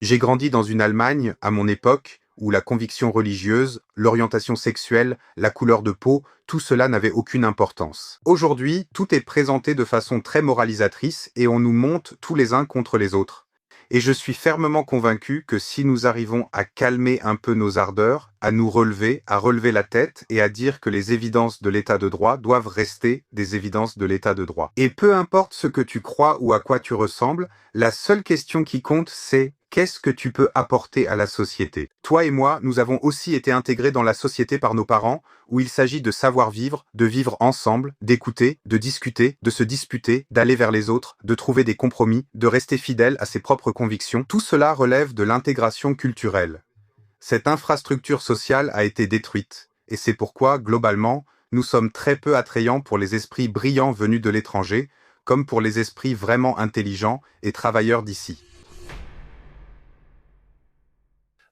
J'ai grandi dans une Allemagne, à mon époque, où la conviction religieuse, l'orientation sexuelle, la couleur de peau, tout cela n'avait aucune importance. Aujourd'hui, tout est présenté de façon très moralisatrice et on nous monte tous les uns contre les autres. Et je suis fermement convaincu que si nous arrivons à calmer un peu nos ardeurs, à nous relever, à relever la tête et à dire que les évidences de l'état de droit doivent rester des évidences de l'état de droit. Et peu importe ce que tu crois ou à quoi tu ressembles, la seule question qui compte, c'est qu'est-ce que tu peux apporter à la société? Toi et moi, nous avons aussi été intégrés dans la société par nos parents, où il s'agit de savoir vivre, de vivre ensemble, d'écouter, de discuter, de se disputer, d'aller vers les autres, de trouver des compromis, de rester fidèle à ses propres convictions. Tout cela relève de l'intégration culturelle. Cette infrastructure sociale a été détruite, et c'est pourquoi, globalement, nous sommes très peu attrayants pour les esprits brillants venus de l'étranger, comme pour les esprits vraiment intelligents et travailleurs d'ici.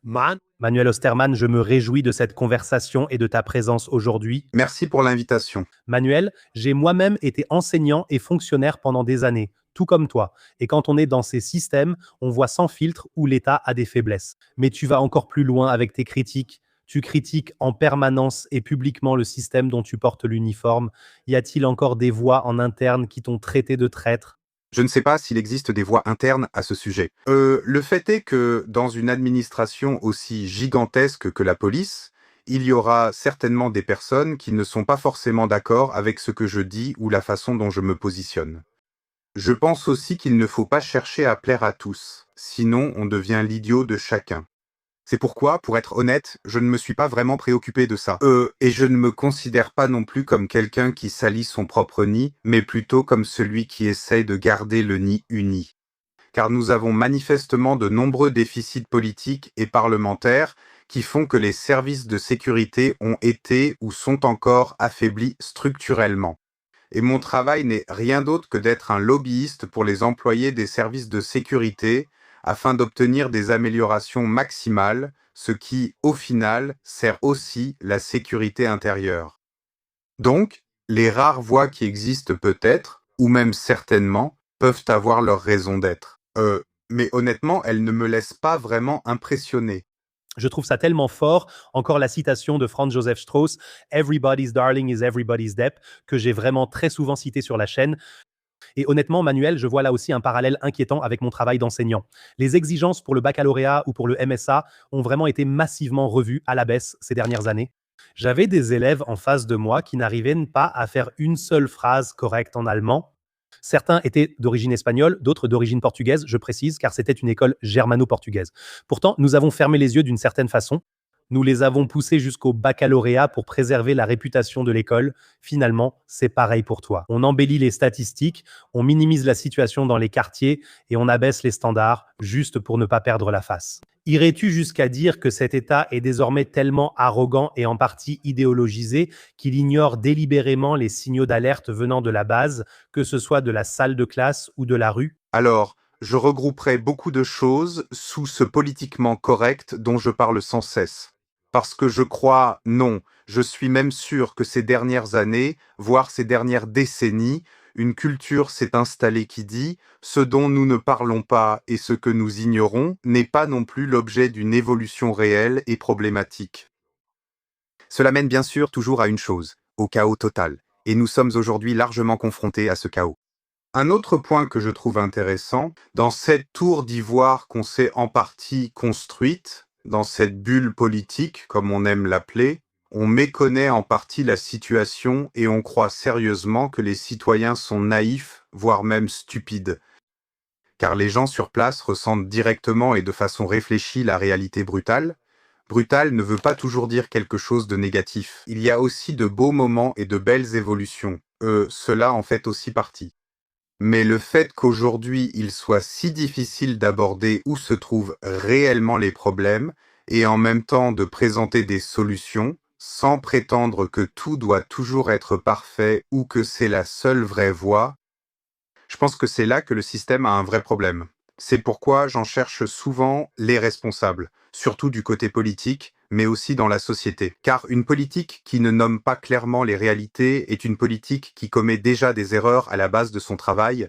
Manuel Osterman, je me réjouis de cette conversation et de ta présence aujourd'hui. Merci pour l'invitation. Manuel, j'ai moi-même été enseignant et fonctionnaire pendant des années, tout comme toi. Et quand on est dans ces systèmes, on voit sans filtre où l'État a des faiblesses. Mais tu vas encore plus loin avec tes critiques. Tu critiques en permanence et publiquement le système dont tu portes l'uniforme. Y a-t-il encore des voix en interne qui t'ont traité de traître? Je ne sais pas s'il existe des voies internes à ce sujet. Le fait est que dans une administration aussi gigantesque que la police, il y aura certainement des personnes qui ne sont pas forcément d'accord avec ce que je dis ou la façon dont je me positionne. Je pense aussi qu'il ne faut pas chercher à plaire à tous, sinon on devient l'idiot de chacun. C'est pourquoi, pour être honnête, je ne me suis pas vraiment préoccupé de ça. Et je ne me considère pas non plus comme quelqu'un qui salit son propre nid, mais plutôt comme celui qui essaye de garder le nid uni. Car nous avons manifestement de nombreux déficits politiques et parlementaires qui font que les services de sécurité ont été ou sont encore affaiblis structurellement. Et mon travail n'est rien d'autre que d'être un lobbyiste pour les employés des services de sécurité afin d'obtenir des améliorations maximales, ce qui, au final, sert aussi la sécurité intérieure. Donc, les rares voix qui existent peut-être, ou même certainement, peuvent avoir leur raison d'être. Mais honnêtement, elles ne me laissent pas vraiment impressionné. Je trouve ça tellement fort. Encore la citation de Franz Joseph Strauss, Everybody's darling is everybody's debt, que j'ai vraiment très souvent cité sur la chaîne. Et honnêtement, Manuel, je vois là aussi un parallèle inquiétant avec mon travail d'enseignant. Les exigences pour le baccalauréat ou pour le MSA ont vraiment été massivement revues à la baisse ces dernières années. J'avais des élèves en face de moi qui n'arrivaient pas à faire une seule phrase correcte en allemand. Certains étaient d'origine espagnole, d'autres d'origine portugaise, je précise, car c'était une école germano-portugaise. Pourtant, nous avons fermé les yeux d'une certaine façon. Nous les avons poussés jusqu'au baccalauréat pour préserver la réputation de l'école. Finalement, c'est pareil pour toi. On embellit les statistiques, on minimise la situation dans les quartiers et on abaisse les standards juste pour ne pas perdre la face. Irais-tu jusqu'à dire que cet État est désormais tellement arrogant et en partie idéologisé qu'il ignore délibérément les signaux d'alerte venant de la base, que ce soit de la salle de classe ou de la rue? Alors, je regrouperai beaucoup de choses sous ce politiquement correct dont je parle sans cesse. Parce que je crois, non, je suis même sûr que ces dernières années, voire ces dernières décennies, une culture s'est installée qui dit ce dont nous ne parlons pas et ce que nous ignorons n'est pas non plus l'objet d'une évolution réelle et problématique. Cela mène bien sûr toujours à une chose, au chaos total, et nous sommes aujourd'hui largement confrontés à ce chaos. Un autre point que je trouve intéressant, dans cette tour d'ivoire qu'on s'est en partie construite, dans cette bulle politique, comme on aime l'appeler, on méconnaît en partie la situation et on croit sérieusement que les citoyens sont naïfs, voire même stupides. Car les gens sur place ressentent directement et de façon réfléchie la réalité brutale. Brutal ne veut pas toujours dire quelque chose de négatif. Il y a aussi de beaux moments et de belles évolutions. Cela en fait aussi partie. Mais le fait qu'aujourd'hui il soit si difficile d'aborder où se trouvent réellement les problèmes et en même temps de présenter des solutions, sans prétendre que tout doit toujours être parfait ou que c'est la seule vraie voie, je pense que c'est là que le système a un vrai problème. C'est pourquoi j'en cherche souvent les responsables, surtout du côté politique, mais aussi dans la société. Car une politique qui ne nomme pas clairement les réalités est une politique qui commet déjà des erreurs à la base de son travail,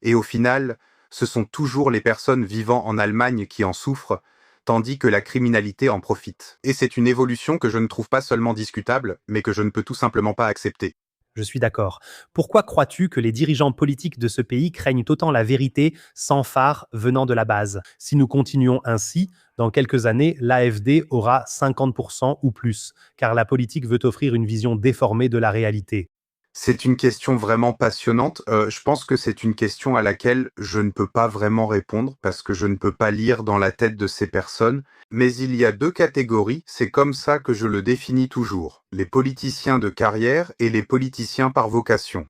et au final, ce sont toujours les personnes vivant en Allemagne qui en souffrent, tandis que la criminalité en profite. Et c'est une évolution que je ne trouve pas seulement discutable, mais que je ne peux tout simplement pas accepter. Je suis d'accord. Pourquoi crois-tu que les dirigeants politiques de ce pays craignent autant la vérité sans phare venant de la base? Si nous continuons ainsi, dans quelques années, l'AfD aura 50% ou plus, car la politique veut offrir une vision déformée de la réalité. C'est une question vraiment passionnante. Je pense que c'est une question à laquelle je ne peux pas vraiment répondre parce que je ne peux pas lire dans la tête de ces personnes. Mais il y a deux catégories, c'est comme ça que je le définis toujours. Les politiciens de carrière et les politiciens par vocation.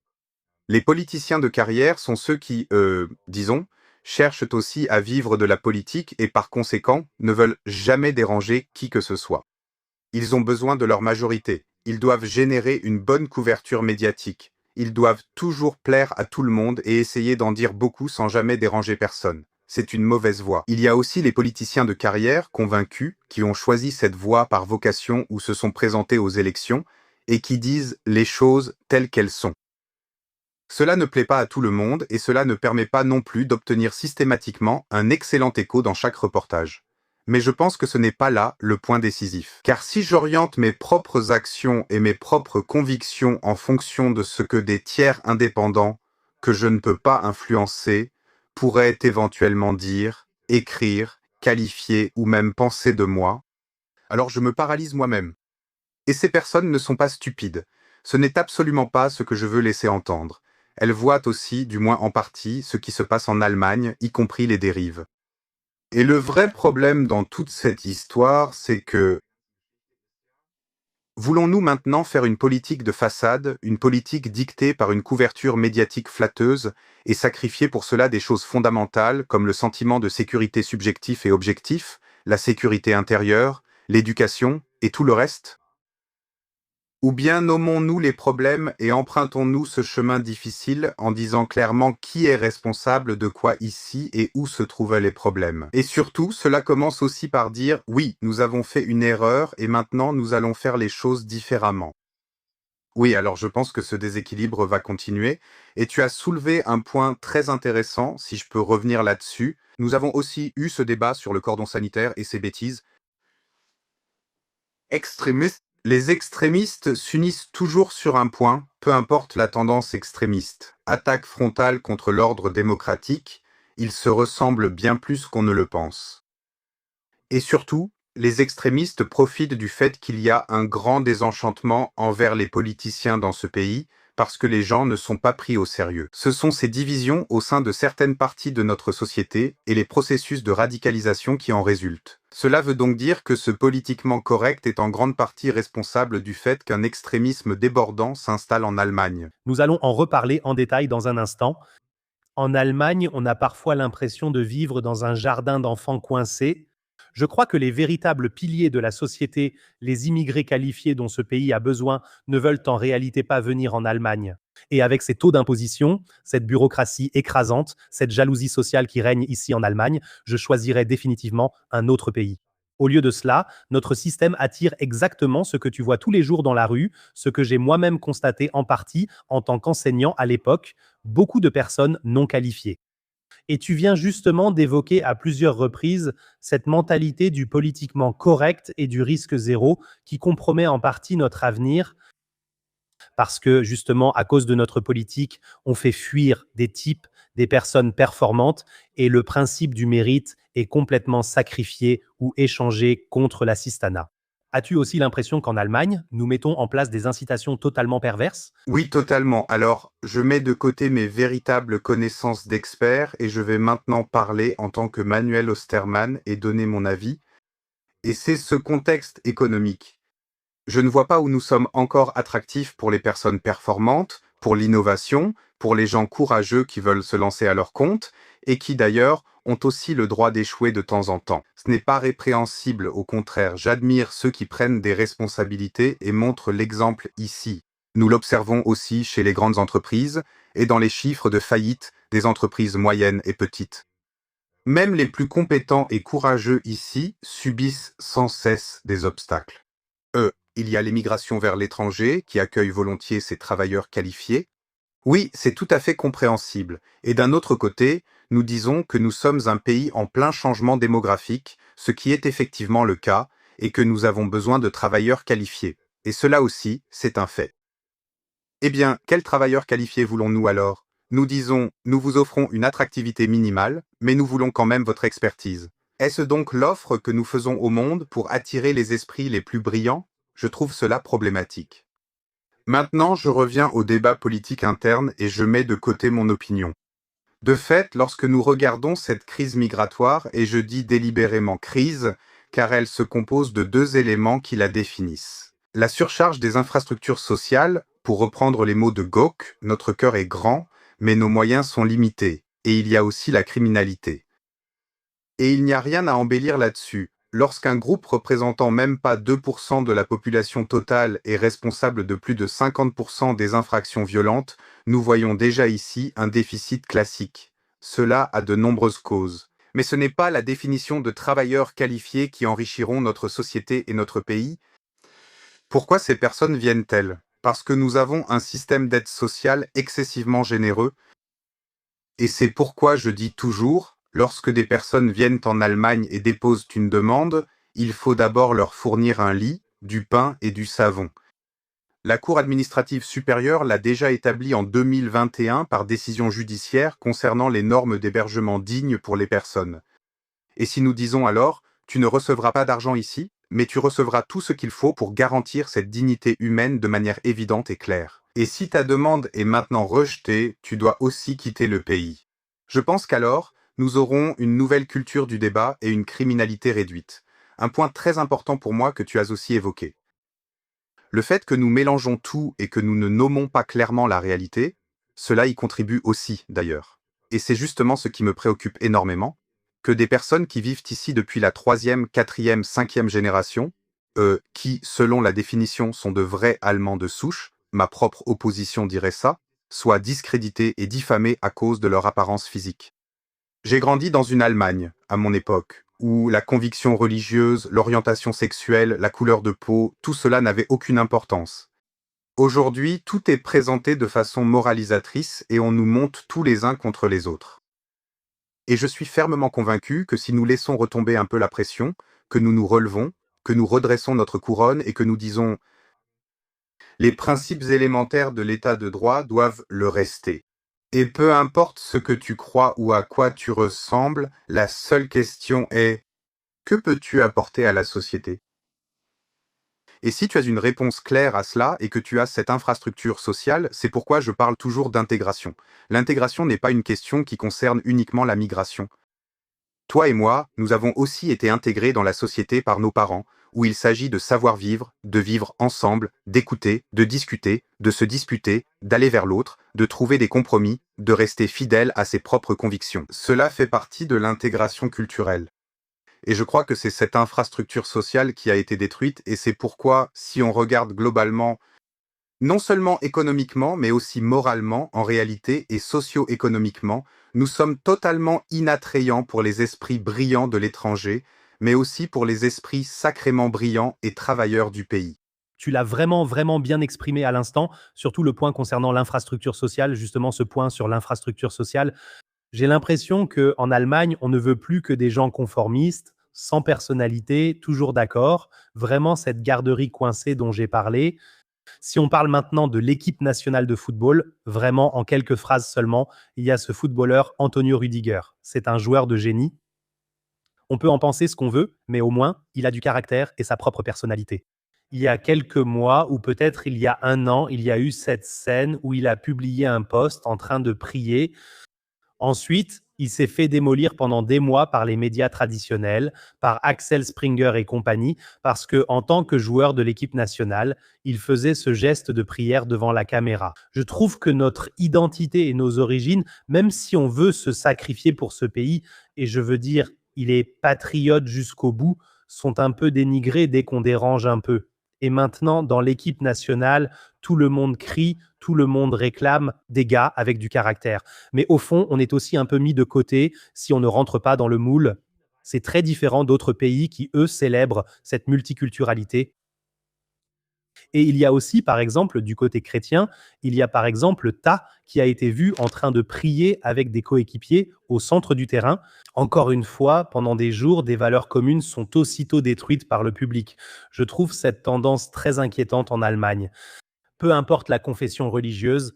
Les politiciens de carrière sont ceux qui, disons, cherchent aussi à vivre de la politique et par conséquent ne veulent jamais déranger qui que ce soit. Ils ont besoin de leur majorité. Ils doivent générer une bonne couverture médiatique. Ils doivent toujours plaire à tout le monde et essayer d'en dire beaucoup sans jamais déranger personne. C'est une mauvaise voie. Il y a aussi les politiciens de carrière, convaincus, qui ont choisi cette voie par vocation ou se sont présentés aux élections, et qui disent les choses telles qu'elles sont. Cela ne plaît pas à tout le monde et cela ne permet pas non plus d'obtenir systématiquement un excellent écho dans chaque reportage. Mais je pense que ce n'est pas là le point décisif. Car si j'oriente mes propres actions et mes propres convictions en fonction de ce que des tiers indépendants, que je ne peux pas influencer, pourraient éventuellement dire, écrire, qualifier ou même penser de moi, alors je me paralyse moi-même. Et ces personnes ne sont pas stupides. Ce n'est absolument pas ce que je veux laisser entendre. Elles voient aussi, du moins en partie, ce qui se passe en Allemagne, y compris les dérives. Et le vrai problème dans toute cette histoire, c'est que voulons-nous maintenant faire une politique de façade, une politique dictée par une couverture médiatique flatteuse, et sacrifier pour cela des choses fondamentales comme le sentiment de sécurité subjectif et objectif, la sécurité intérieure, l'éducation et tout le reste? Ou bien nommons-nous les problèmes et empruntons-nous ce chemin difficile en disant clairement qui est responsable de quoi ici et où se trouvaient les problèmes. Et surtout, cela commence aussi par dire oui, nous avons fait une erreur et maintenant nous allons faire les choses différemment. Oui, alors je pense que ce déséquilibre va continuer et tu as soulevé un point très intéressant, si je peux revenir là-dessus. Nous avons aussi eu ce débat sur le cordon sanitaire et ses bêtises. Les extrémistes s'unissent toujours sur un point, peu importe la tendance extrémiste. Attaque frontale contre l'ordre démocratique, ils se ressemblent bien plus qu'on ne le pense. Et surtout, les extrémistes profitent du fait qu'il y a un grand désenchantement envers les politiciens dans ce pays, parce que les gens ne sont pas pris au sérieux. Ce sont ces divisions au sein de certaines parties de notre société et les processus de radicalisation qui en résultent. Cela veut donc dire que ce politiquement correct est en grande partie responsable du fait qu'un extrémisme débordant s'installe en Allemagne. Nous allons en reparler en détail dans un instant. En Allemagne, on a parfois l'impression de vivre dans un jardin d'enfants coincés. Je crois que les véritables piliers de la société, les immigrés qualifiés dont ce pays a besoin, ne veulent en réalité pas venir en Allemagne. Et avec ces taux d'imposition, cette bureaucratie écrasante, cette jalousie sociale qui règne ici en Allemagne, je choisirais définitivement un autre pays. Au lieu de cela, notre système attire exactement ce que tu vois tous les jours dans la rue, ce que j'ai moi-même constaté en partie en tant qu'enseignant à l'époque, beaucoup de personnes non qualifiées. Et tu viens justement d'évoquer à plusieurs reprises cette mentalité du politiquement correct et du risque zéro qui compromet en partie notre avenir parce que justement, à cause de notre politique, on fait fuir des types, des personnes performantes et le principe du mérite est complètement sacrifié ou échangé contre l'assistanat. As-tu aussi l'impression qu'en Allemagne, nous mettons en place des incitations totalement perverses? Oui, totalement. Alors, je mets de côté mes véritables connaissances d'expert et je vais maintenant parler en tant que Manuel Ostermann et donner mon avis. Et c'est ce contexte économique. Je ne vois pas où nous sommes encore attractifs pour les personnes performantes, pour l'innovation, pour les gens courageux qui veulent se lancer à leur compte et qui d'ailleurs ont aussi le droit d'échouer de temps en temps. Ce n'est pas répréhensible, au contraire, j'admire ceux qui prennent des responsabilités et montrent l'exemple ici. Nous l'observons aussi chez les grandes entreprises et dans les chiffres de faillite des entreprises moyennes et petites. Même les plus compétents et courageux ici subissent sans cesse des obstacles. Il y a l'émigration vers l'étranger qui accueille volontiers ces travailleurs qualifiés. Oui, c'est tout à fait compréhensible. Et d'un autre côté, nous disons que nous sommes un pays en plein changement démographique, ce qui est effectivement le cas, et que nous avons besoin de travailleurs qualifiés. Et cela aussi, c'est un fait. Eh bien, quels travailleurs qualifiés voulons-nous alors? Nous disons, nous vous offrons une attractivité minimale, mais nous voulons quand même votre expertise. Est-ce donc l'offre que nous faisons au monde pour attirer les esprits les plus brillants? Je trouve cela problématique. Maintenant, je reviens au débat politique interne et je mets de côté mon opinion. De fait, lorsque nous regardons cette crise migratoire, et je dis délibérément crise, car elle se compose de deux éléments qui la définissent. La surcharge des infrastructures sociales, pour reprendre les mots de Gauck, notre cœur est grand, mais nos moyens sont limités, et il y a aussi la criminalité. Et il n'y a rien à embellir là-dessus. Lorsqu'un groupe représentant même pas 2% de la population totale est responsable de plus de 50% des infractions violentes, nous voyons déjà ici un déficit classique. Cela a de nombreuses causes. Mais ce n'est pas la définition de travailleurs qualifiés qui enrichiront notre société et notre pays. Pourquoi ces personnes viennent-elles? Parce que nous avons un système d'aide sociale excessivement généreux. Et c'est pourquoi je dis toujours, lorsque des personnes viennent en Allemagne et déposent une demande, il faut d'abord leur fournir un lit, du pain et du savon. La Cour administrative supérieure l'a déjà établi en 2021 par décision judiciaire concernant les normes d'hébergement dignes pour les personnes. Et si nous disons alors, tu ne recevras pas d'argent ici, mais tu recevras tout ce qu'il faut pour garantir cette dignité humaine de manière évidente et claire. Et si ta demande est maintenant rejetée, tu dois aussi quitter le pays. Je pense qu'alors, nous aurons une nouvelle culture du débat et une criminalité réduite. Un point très important pour moi que tu as aussi évoqué. Le fait que nous mélangeons tout et que nous ne nommons pas clairement la réalité, cela y contribue aussi d'ailleurs. Et c'est justement ce qui me préoccupe énormément, que des personnes qui vivent ici depuis la 3e, 4e, 5e génération, qui, selon la définition, sont de vrais Allemands de souche, ma propre opposition dirait ça, soient discréditées et diffamées à cause de leur apparence physique. J'ai grandi dans une Allemagne, à mon époque, où la conviction religieuse, l'orientation sexuelle, la couleur de peau, tout cela n'avait aucune importance. Aujourd'hui, tout est présenté de façon moralisatrice et on nous monte tous les uns contre les autres. Et je suis fermement convaincu que si nous laissons retomber un peu la pression, que nous nous relevons, que nous redressons notre couronne et que nous disons les principes élémentaires de l'état de droit doivent le rester. Et peu importe ce que tu crois ou à quoi tu ressembles, la seule question est que peux-tu apporter à la société? Et si tu as une réponse claire à cela et que tu as cette infrastructure sociale, c'est pourquoi je parle toujours d'intégration. L'intégration n'est pas une question qui concerne uniquement la migration. Toi et moi, nous avons aussi été intégrés dans la société par nos parents, où il s'agit de savoir vivre, de vivre ensemble, d'écouter, de discuter, de se disputer, d'aller vers l'autre, de trouver des compromis, de rester fidèle à ses propres convictions. Cela fait partie de l'intégration culturelle. Et je crois que c'est cette infrastructure sociale qui a été détruite, et c'est pourquoi, si on regarde globalement, non seulement économiquement, mais aussi moralement, en réalité, et socio-économiquement, nous sommes totalement inattrayants pour les esprits brillants de l'étranger, mais aussi pour les esprits sacrément brillants et travailleurs du pays. Tu l'as vraiment, vraiment bien exprimé à l'instant, surtout le point concernant l'infrastructure sociale, justement ce point sur l'infrastructure sociale. J'ai l'impression qu'en Allemagne, on ne veut plus que des gens conformistes, sans personnalité, toujours d'accord. Vraiment cette garderie coincée dont j'ai parlé. Si on parle maintenant de l'équipe nationale de football, vraiment en quelques phrases seulement, il y a ce footballeur Antonio Rüdiger. C'est un joueur de génie. On peut en penser ce qu'on veut, mais au moins, il a du caractère et sa propre personnalité. Il y a quelques mois, ou peut-être il y a un an, il y a eu cette scène où il a publié un post en train de prier. Ensuite, il s'est fait démolir pendant des mois par les médias traditionnels, par Axel Springer et compagnie, parce que, en tant que joueur de l'équipe nationale, il faisait ce geste de prière devant la caméra. Je trouve que notre identité et nos origines, même si on veut se sacrifier pour ce pays, et je veux dire, il est patriote jusqu'au bout, sont un peu dénigrés dès qu'on dérange un peu. Et maintenant, dans l'équipe nationale, tout le monde crie, tout le monde réclame des gars avec du caractère. Mais au fond, on est aussi un peu mis de côté si on ne rentre pas dans le moule. C'est très différent d'autres pays qui, eux, célèbrent cette multiculturalité. Et il y a aussi, par exemple, du côté chrétien, il y a par exemple Ta qui a été vu en train de prier avec des coéquipiers au centre du terrain. Encore une fois, pendant des jours, des valeurs communes sont aussitôt détruites par le public. Je trouve cette tendance très inquiétante en Allemagne. Peu importe la confession religieuse,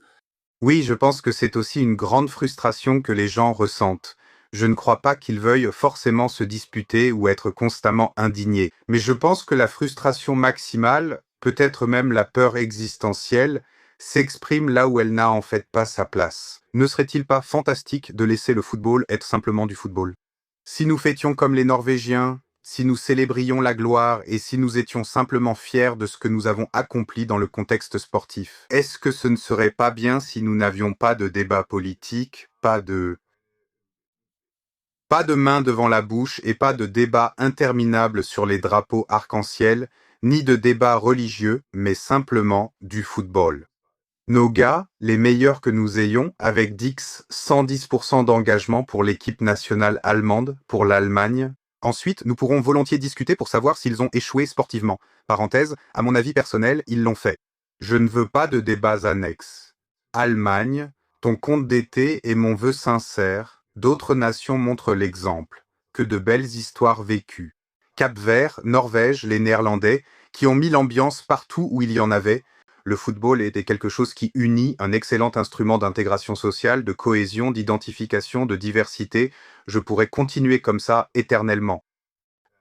Oui, je pense que c'est aussi une grande frustration que les gens ressentent. Je ne crois pas qu'ils veuillent forcément se disputer ou être constamment indignés, mais je pense que la frustration maximale, peut-être même la peur existentielle, s'exprime là où elle n'a en fait pas sa place. Ne serait-il pas fantastique de laisser le football être simplement du football? Si nous fêtions comme les Norvégiens, si nous célébrions la gloire et si nous étions simplement fiers de ce que nous avons accompli dans le contexte sportif, est-ce que ce ne serait pas bien si nous n'avions pas de débat politique, pas de main devant la bouche et pas de débat interminable sur les drapeaux arc-en-ciel, ni de débat religieux, mais simplement du football. Nos gars, les meilleurs que nous ayons, avec Dix 110% d'engagement pour l'équipe nationale allemande, pour l'Allemagne. Ensuite, nous pourrons volontiers discuter pour savoir s'ils ont échoué sportivement. Parenthèse, à mon avis personnel, ils l'ont fait. Je ne veux pas de débats annexes. Allemagne, ton compte d'été est mon vœu sincère. D'autres nations montrent l'exemple. Que de belles histoires vécues. Cap-Vert, Norvège, les Néerlandais, qui ont mis l'ambiance partout où il y en avait. Le football était quelque chose qui unit, un excellent instrument d'intégration sociale, de cohésion, d'identification, de diversité. Je pourrais continuer comme ça éternellement.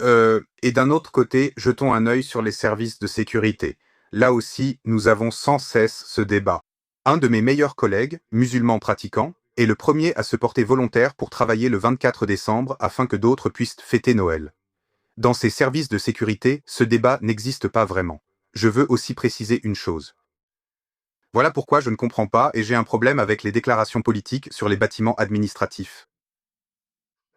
Et d'un autre côté, jetons un œil sur les services de sécurité. Là aussi, nous avons sans cesse ce débat. Un de mes meilleurs collègues, musulman pratiquant, est le premier à se porter volontaire pour travailler le 24 décembre afin que d'autres puissent fêter Noël. Dans ces services de sécurité, ce débat n'existe pas vraiment. Je veux aussi préciser une chose. Voilà pourquoi je ne comprends pas et j'ai un problème avec les déclarations politiques sur les bâtiments administratifs.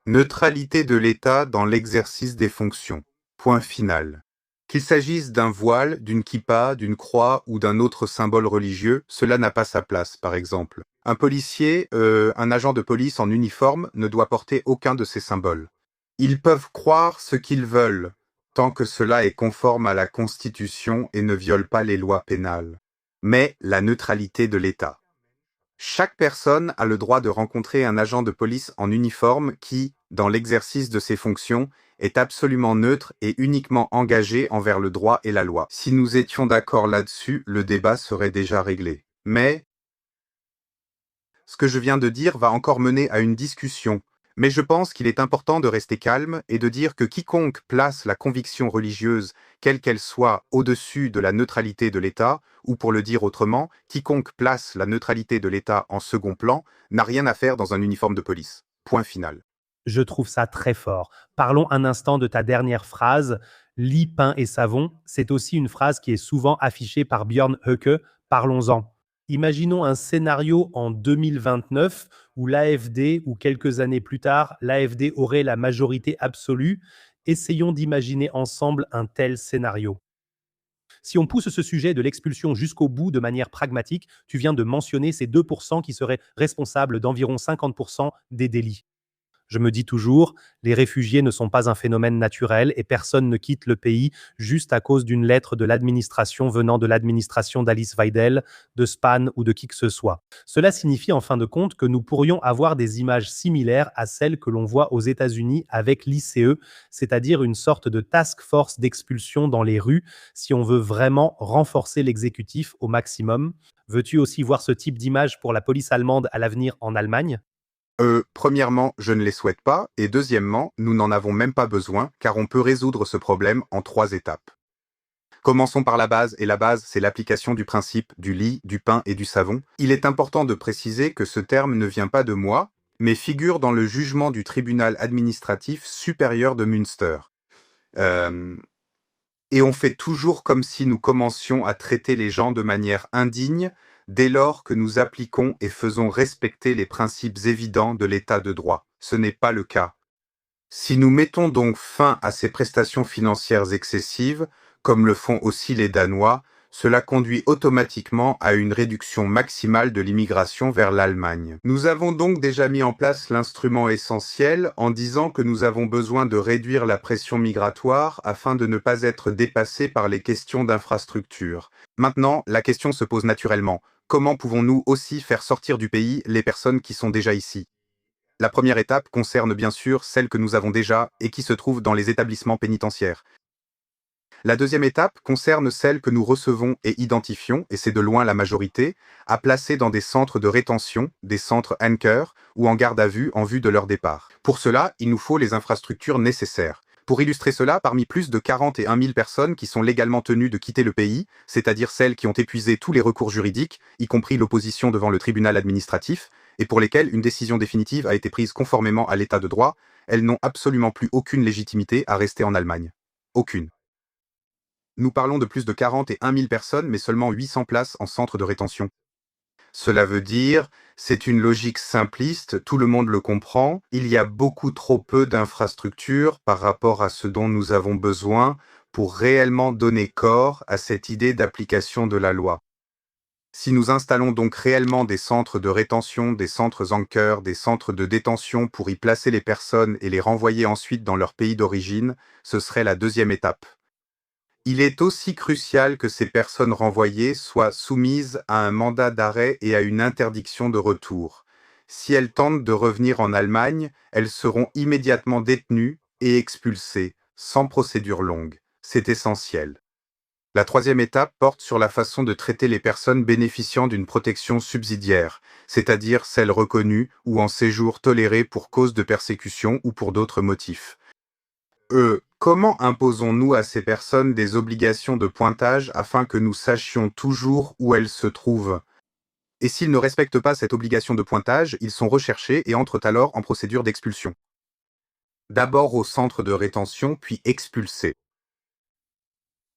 Neutralité de l'État dans l'exercice des fonctions. Point final. Qu'il s'agisse d'un voile, d'une kippa, d'une croix ou d'un autre symbole religieux, cela n'a pas sa place, par exemple. Un policier, un agent de police en uniforme ne doit porter aucun de ces symboles. Ils peuvent croire ce qu'ils veulent, tant que cela est conforme à la Constitution et ne viole pas les lois pénales. Mais la neutralité de l'État. Chaque personne a le droit de rencontrer un agent de police en uniforme qui, dans l'exercice de ses fonctions, est absolument neutre et uniquement engagé envers le droit et la loi. Si nous étions d'accord là-dessus, le débat serait déjà réglé. Mais ce que je viens de dire va encore mener à une discussion. Mais je pense qu'il est important de rester calme et de dire que quiconque place la conviction religieuse, quelle qu'elle soit, au-dessus de la neutralité de l'État, ou pour le dire autrement, quiconque place la neutralité de l'État en second plan, n'a rien à faire dans un uniforme de police. Point final. je trouve ça très fort. Parlons un instant de ta dernière phrase. Lit, pain et savon, c'est aussi une phrase qui est souvent affichée par Björn Höcke. Parlons-en. Imaginons un scénario en 2029 où l'AfD, ou quelques années plus tard, l'AfD aurait la majorité absolue. Essayons d'imaginer ensemble un tel scénario. Si on pousse ce sujet de l'expulsion jusqu'au bout de manière pragmatique, tu viens de mentionner ces 2% qui seraient responsables d'environ 50% des délits. Je me dis toujours, les réfugiés ne sont pas un phénomène naturel et personne ne quitte le pays juste à cause d'une lettre de l'administration venant de l'administration d'Alice Weidel, de Spahn ou de qui que ce soit. Cela signifie en fin de compte que nous pourrions avoir des images similaires à celles que l'on voit aux États-Unis avec l'ICE, c'est-à-dire une sorte de task force d'expulsion dans les rues si on veut vraiment renforcer l'exécutif au maximum. Veux-tu aussi voir ce type d'image pour la police allemande à l'avenir en Allemagne? Premièrement, je ne les souhaite pas, et deuxièmement, nous n'en avons même pas besoin, car on peut résoudre ce problème en 3 étapes. Commençons par la base, et la base, c'est l'application du principe du lit, du pain et du savon. Il est important de préciser que ce terme ne vient pas de moi, mais figure dans le jugement du tribunal administratif supérieur de Münster. Euh, Et on fait toujours comme si nous commencions à traiter les gens de manière indigne, dès lors que nous appliquons et faisons respecter les principes évidents de l'état de droit. Ce n'est pas le cas. Si nous mettons donc fin à ces prestations financières excessives, comme le font aussi les Danois, Cela conduit automatiquement à une réduction maximale de l'immigration vers l'Allemagne. Nous avons donc déjà mis en place l'instrument essentiel en disant que nous avons besoin de réduire la pression migratoire afin de ne pas être dépassés par les questions d'infrastructure. Maintenant, la question se pose naturellement. Comment pouvons-nous aussi faire sortir du pays les personnes qui sont déjà ici? La première étape concerne bien sûr celles que nous avons déjà et qui se trouvent dans les établissements pénitentiaires. La deuxième étape concerne celles que nous recevons et identifions, et c'est de loin la majorité, à placer dans des centres de rétention, des centres anchor ou en garde à vue en vue de leur départ. Pour cela, il nous faut les infrastructures nécessaires. Pour illustrer cela, parmi plus de 41 000 personnes qui sont légalement tenues de quitter le pays, c'est-à-dire celles qui ont épuisé tous les recours juridiques, y compris l'opposition devant le tribunal administratif, et pour lesquelles une décision définitive a été prise conformément à l'état de droit, elles n'ont absolument plus aucune légitimité à rester en Allemagne. Aucune. Nous parlons de plus de 41 000 personnes, mais seulement 800 places en centre de rétention. Cela veut dire, c'est une logique simpliste, tout le monde le comprend, il y a beaucoup trop peu d'infrastructures par rapport à ce dont nous avons besoin pour réellement donner corps à cette idée d'application de la loi. Si nous installons donc réellement des centres de rétention, des centres anchors, des centres de détention pour y placer les personnes et les renvoyer ensuite dans leur pays d'origine, ce serait la deuxième étape. Il est aussi crucial que ces personnes renvoyées soient soumises à un mandat d'arrêt et à une interdiction de retour. Si elles tentent de revenir en Allemagne, elles seront immédiatement détenues et expulsées, sans procédure longue. C'est essentiel. La troisième étape porte sur la façon de traiter les personnes bénéficiant d'une protection subsidiaire, c'est-à-dire celles reconnues ou en séjour toléré pour cause de persécution ou pour d'autres motifs. Comment imposons-nous à ces personnes des obligations de pointage afin que nous sachions toujours où elles se trouvent? Et s'ils ne respectent pas cette obligation de pointage, ils sont recherchés et entrent alors en procédure d'expulsion. D'abord au centre de rétention, puis expulsés.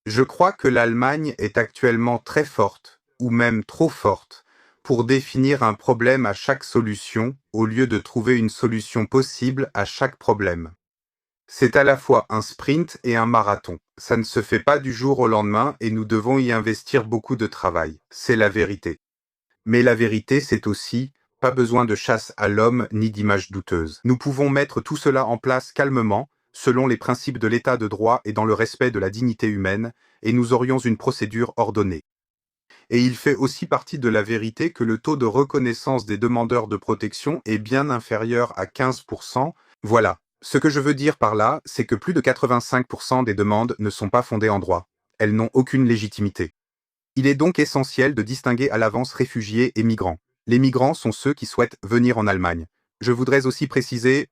Je crois que l'Allemagne est actuellement très forte, ou même trop forte, pour définir un problème à chaque solution, au lieu de trouver une solution possible à chaque problème. C'est à la fois un sprint et un marathon. Ça ne se fait pas du jour au lendemain et nous devons y investir beaucoup de travail. C'est la vérité. Mais la vérité, c'est aussi pas besoin de chasse à l'homme ni d'images douteuses. Nous pouvons mettre tout cela en place calmement, selon les principes de l'état de droit et dans le respect de la dignité humaine, et nous aurions une procédure ordonnée. Et il fait aussi partie de la vérité que le taux de reconnaissance des demandeurs de protection est bien inférieur à 15%. Voilà. Ce que je veux dire par là, c'est que plus de 85% des demandes ne sont pas fondées en droit. Elles n'ont aucune légitimité. Il est donc essentiel de distinguer à l'avance réfugiés et migrants. Les migrants sont ceux qui souhaitent venir en Allemagne. Je voudrais aussi préciser,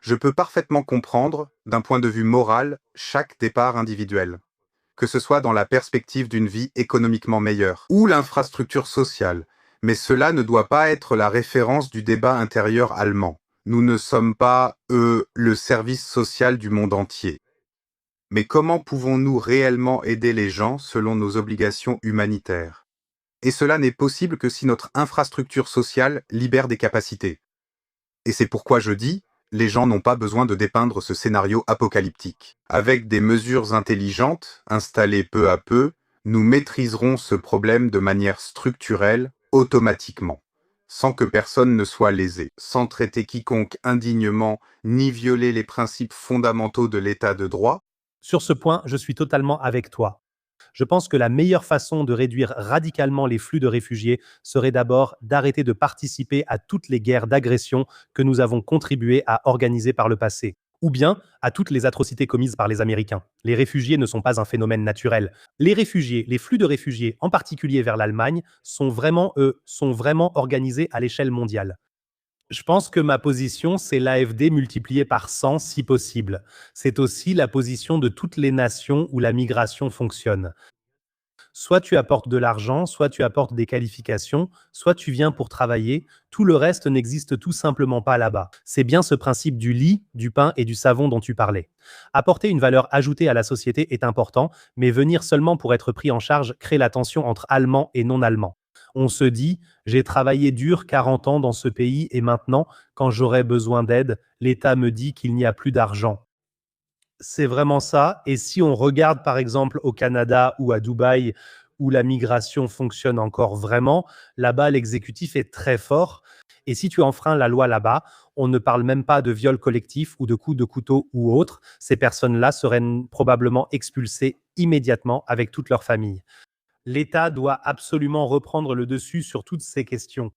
je peux parfaitement comprendre, d'un point de vue moral, chaque départ individuel, que ce soit dans la perspective d'une vie économiquement meilleure ou l'infrastructure sociale, mais cela ne doit pas être la référence du débat intérieur allemand. Nous ne sommes pas, le service social du monde entier. Mais comment pouvons-nous réellement aider les gens selon nos obligations humanitaires? Et cela n'est possible que si notre infrastructure sociale libère des capacités. Et c'est pourquoi je dis, les gens n'ont pas besoin de dépeindre ce scénario apocalyptique. Avec des mesures intelligentes, installées peu à peu, nous maîtriserons ce problème de manière structurelle, automatiquement, sans que personne ne soit lésé, sans traiter quiconque indignement, ni violer les principes fondamentaux de l'état de droit. Sur ce point, je suis totalement avec toi. Je pense que la meilleure façon de réduire radicalement les flux de réfugiés serait d'abord d'arrêter de participer à toutes les guerres d'agression que nous avons contribué à organiser par le passé, ou bien à toutes les atrocités commises par les Américains. Les réfugiés ne sont pas un phénomène naturel. Les réfugiés, les flux de réfugiés, en particulier vers l'Allemagne, sont vraiment organisés à l'échelle mondiale. Je pense que ma position, c'est l'AfD multiplié par 100 si possible. C'est aussi la position de toutes les nations où la migration fonctionne. Soit tu apportes de l'argent, soit tu apportes des qualifications, soit tu viens pour travailler, tout le reste n'existe tout simplement pas là-bas. C'est bien ce principe du lit, du pain et du savon dont tu parlais. Apporter une valeur ajoutée à la société est important, mais venir seulement pour être pris en charge crée la tension entre Allemands et non-Allemands. On se dit, j'ai travaillé dur 40 ans dans ce pays et maintenant, quand j'aurai besoin d'aide, l'État me dit qu'il n'y a plus d'argent. C'est vraiment ça. Et si on regarde par exemple au Canada ou à Dubaï, où la migration fonctionne encore vraiment, là-bas l'exécutif est très fort. Et si tu enfreins la loi là-bas, on ne parle même pas de viol collectif ou de coups de couteau ou autre. Ces personnes-là seraient probablement expulsées immédiatement avec toute leur famille. L'État doit absolument reprendre le dessus sur toutes ces questions.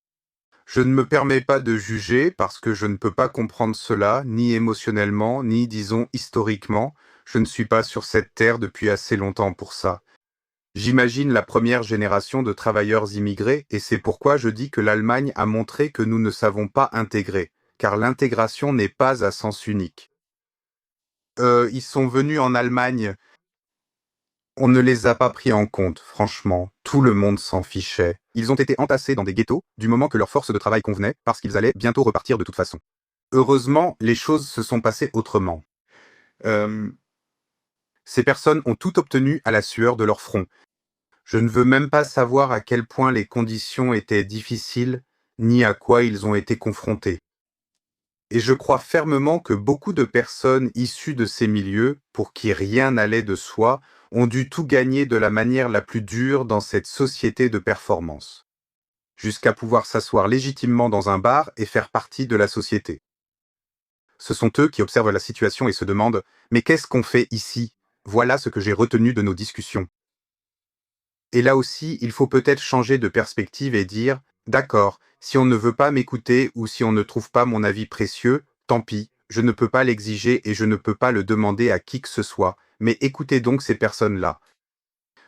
Je ne me permets pas de juger parce que je ne peux pas comprendre cela, ni émotionnellement, ni disons historiquement. Je ne suis pas sur cette terre depuis assez longtemps pour ça. J'imagine la première génération de travailleurs immigrés et c'est pourquoi je dis que l'Allemagne a montré que nous ne savons pas intégrer, car l'intégration n'est pas à sens unique. Ils sont venus en Allemagne. On ne les a pas pris en compte, franchement. Tout le monde s'en fichait. Ils ont été entassés dans des ghettos du moment que leur force de travail convenait, parce qu'ils allaient bientôt repartir de toute façon. Heureusement, les choses se sont passées autrement. Euh, Ces personnes ont tout obtenu à la sueur de leur front. Je ne veux même pas savoir à quel point les conditions étaient difficiles, ni à quoi ils ont été confrontés. Et je crois fermement que beaucoup de personnes issues de ces milieux, pour qui rien n'allait de soi, ont dû tout gagner de la manière la plus dure dans cette société de performance, jusqu'à pouvoir s'asseoir légitimement dans un bar et faire partie de la société. Ce sont eux qui observent la situation et se demandent « Mais qu'est-ce qu'on fait ici ?» Voilà ce que j'ai retenu de nos discussions. Et là aussi, il faut peut-être changer de perspective et dire « D'accord, si on ne veut pas m'écouter ou si on ne trouve pas mon avis précieux, tant pis, je ne peux pas l'exiger et je ne peux pas le demander à qui que ce soit, mais écoutez donc ces personnes-là.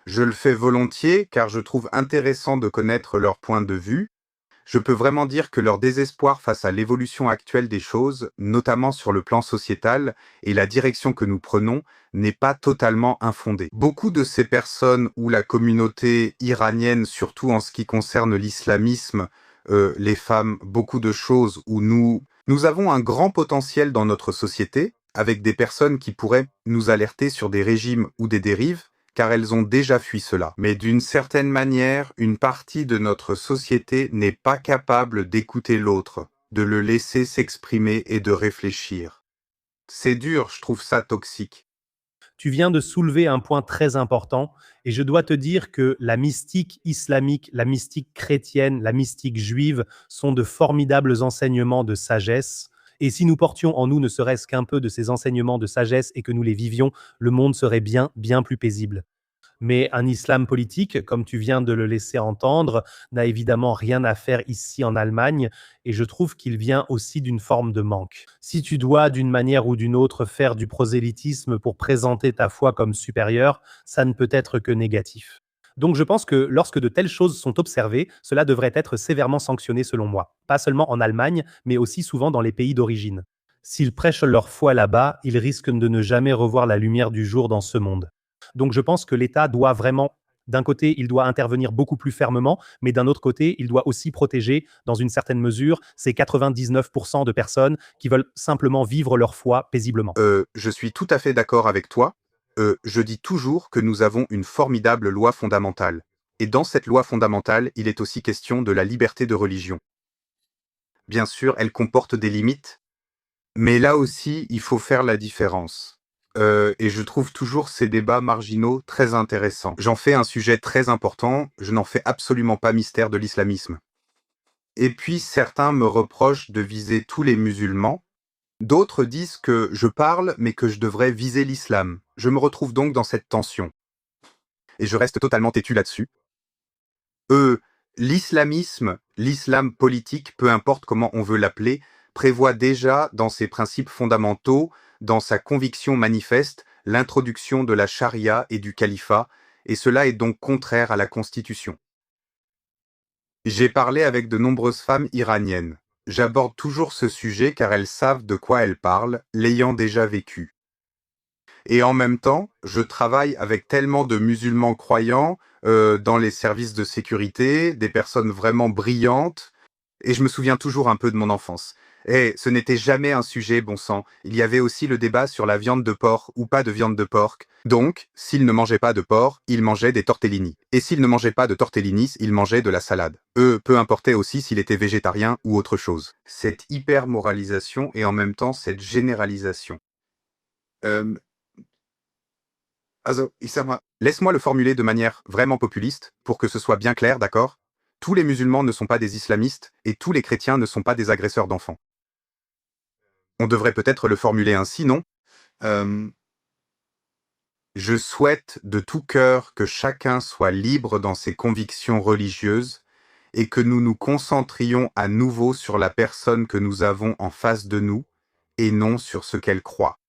Je le fais volontiers car je trouve intéressant de connaître leur point de vue. Je peux vraiment dire que leur désespoir face à l'évolution actuelle des choses, notamment sur le plan sociétal, et la direction que nous prenons, n'est pas totalement infondé. Beaucoup de ces personnes ou la communauté iranienne, surtout en ce qui concerne l'islamisme, les femmes, beaucoup de choses où nous avons un grand potentiel dans notre société, avec des personnes qui pourraient nous alerter sur des régimes ou des dérives, car elles ont déjà fui cela. Mais d'une certaine manière, une partie de notre société n'est pas capable d'écouter l'autre, de le laisser s'exprimer et de réfléchir. C'est dur, je trouve ça toxique. Tu viens de soulever un point très important et je dois te dire que la mystique islamique, la mystique chrétienne, la mystique juive sont de formidables enseignements de sagesse. Et si nous portions en nous ne serait-ce qu'un peu de ces enseignements de sagesse et que nous les vivions, le monde serait bien, bien plus paisible. Mais un islam politique, comme tu viens de le laisser entendre, n'a évidemment rien à faire ici en Allemagne, et je trouve qu'il vient aussi d'une forme de manque. Si tu dois, d'une manière ou d'une autre, faire du prosélytisme pour présenter ta foi comme supérieure, ça ne peut être que négatif. Donc je pense que lorsque de telles choses sont observées, cela devrait être sévèrement sanctionné selon moi. Pas seulement en Allemagne, mais aussi souvent dans les pays d'origine. S'ils prêchent leur foi là-bas, ils risquent de ne jamais revoir la lumière du jour dans ce monde. Donc je pense que l'État doit vraiment, d'un côté, il doit intervenir beaucoup plus fermement, mais d'un autre côté, il doit aussi protéger, dans une certaine mesure, ces 99% de personnes qui veulent simplement vivre leur foi paisiblement. Je suis tout à fait d'accord avec toi. Je dis toujours que nous avons une formidable loi fondamentale. Et dans cette loi fondamentale, il est aussi question de la liberté de religion. Bien sûr, elle comporte des limites, mais là aussi, il faut faire la différence. Et je trouve toujours ces débats marginaux très intéressants. J'en fais un sujet très important, je n'en fais absolument pas mystère de l'islamisme. Et puis certains me reprochent de viser tous les musulmans, d'autres disent que je parle mais que je devrais viser l'islam. Je me retrouve donc dans cette tension. Et je reste totalement têtu là-dessus. L'islamisme, l'islam politique, peu importe comment on veut l'appeler, prévoit déjà dans ses principes fondamentaux, dans sa conviction manifeste, l'introduction de la charia et du califat, et cela est donc contraire à la Constitution. J'ai parlé avec de nombreuses femmes iraniennes. J'aborde toujours ce sujet car elles savent de quoi elles parlent, l'ayant déjà vécu. Et en même temps, je travaille avec tellement de musulmans croyants dans les services de sécurité, des personnes vraiment brillantes, et je me souviens toujours un peu de mon enfance. Et ce n'était jamais un sujet, bon sang. Il y avait aussi le débat sur la viande de porc ou pas de viande de porc. Donc, s'ils ne mangeaient pas de porc, ils mangeaient des tortellini. Et s'ils ne mangeaient pas de tortellinis, ils mangeaient de la salade. Peu importait aussi s'il était végétarien ou autre chose. Cette hyper-moralisation et en même temps cette généralisation. Laisse-moi le formuler de manière vraiment populiste, pour que ce soit bien clair, d'accord? Tous les musulmans ne sont pas des islamistes, et tous les chrétiens ne sont pas des agresseurs d'enfants. On devrait peut-être le formuler ainsi, non? Euh, Je souhaite de tout cœur que chacun soit libre dans ses convictions religieuses et que nous nous concentrions à nouveau sur la personne que nous avons en face de nous et non sur ce qu'elle croit.